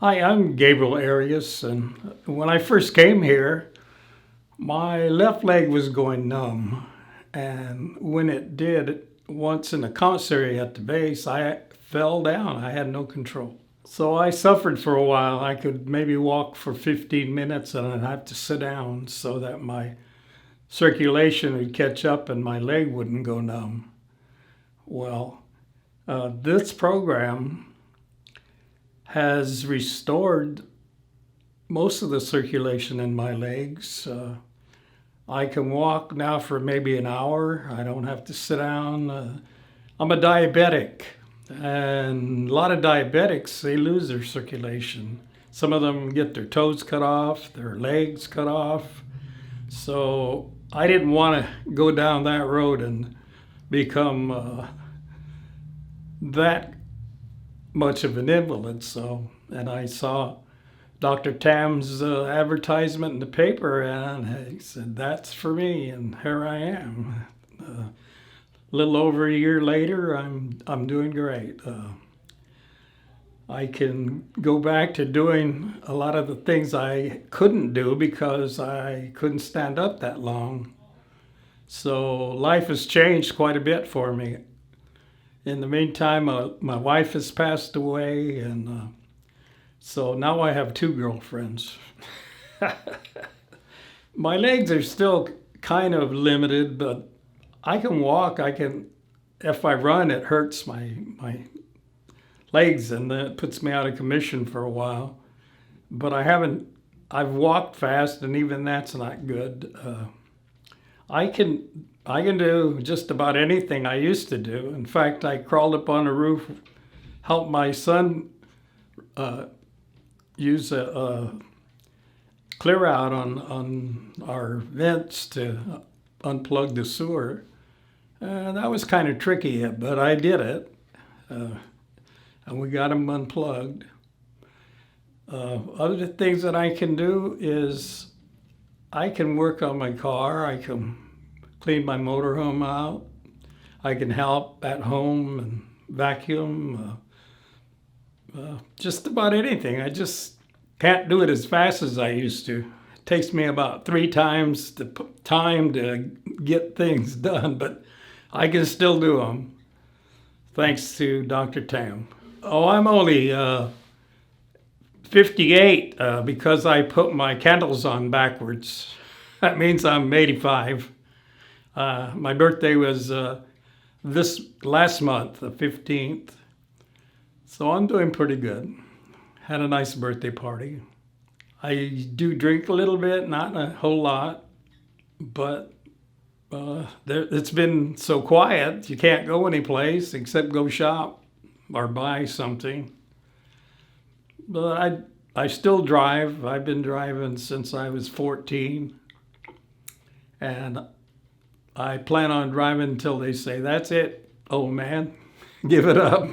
Hi, I'm Gabriel Arias, and when I first came here, my left leg was going numb. And when it did, once in the commissary at the base, I fell down. I had no control. So I suffered for a while. I could maybe walk for 15 minutes and I'd have to sit down so that my circulation would catch up and my leg wouldn't go numb. Well, this program has restored most of the circulation in my legs. I can walk now for maybe an hour. I don't have to sit down. I'm a diabetic, and a lot of diabetics, they lose their circulation. Some of them get their toes cut off, their legs cut off. So I didn't want to go down that road and become that much of an invalid. And I saw Dr. Tam's advertisement in the paper, and he said, "That's for me," and here I am. A little over a year later, I'm doing great. I can go back to doing a lot of the things I couldn't do because I couldn't stand up that long. So life has changed quite a bit for me. In the meantime, my wife has passed away, and so now I have two girlfriends. My legs are still kind of limited, but I can walk. If I run, it hurts my legs, and that puts me out of commission for a while. But I've walked fast, and even that's not good. I can do just about anything I used to do. In fact, I crawled up on the roof, helped my son use a clear out on our vents to unplug the sewer. That was kind of tricky, but I did it, and we got them unplugged. Other things that I can do is I can work on my car. I can clean my motorhome out. I can help at home and vacuum. Just about anything. I just can't do it as fast as I used to. It takes me about 3 times the time to get things done, but I can still do them, thanks to Dr. Tam. Oh, I'm only 58 because I put my candles on backwards. That means I'm 85. My birthday was this last month, the 15th. So I'm doing pretty good. Had a nice birthday party. I do drink a little bit, not a whole lot, but it's been so quiet, you can't go anyplace except go shop or buy something. But I still drive. I've been driving since I was 14. And I plan on driving until they say, "That's it, old man, give it up."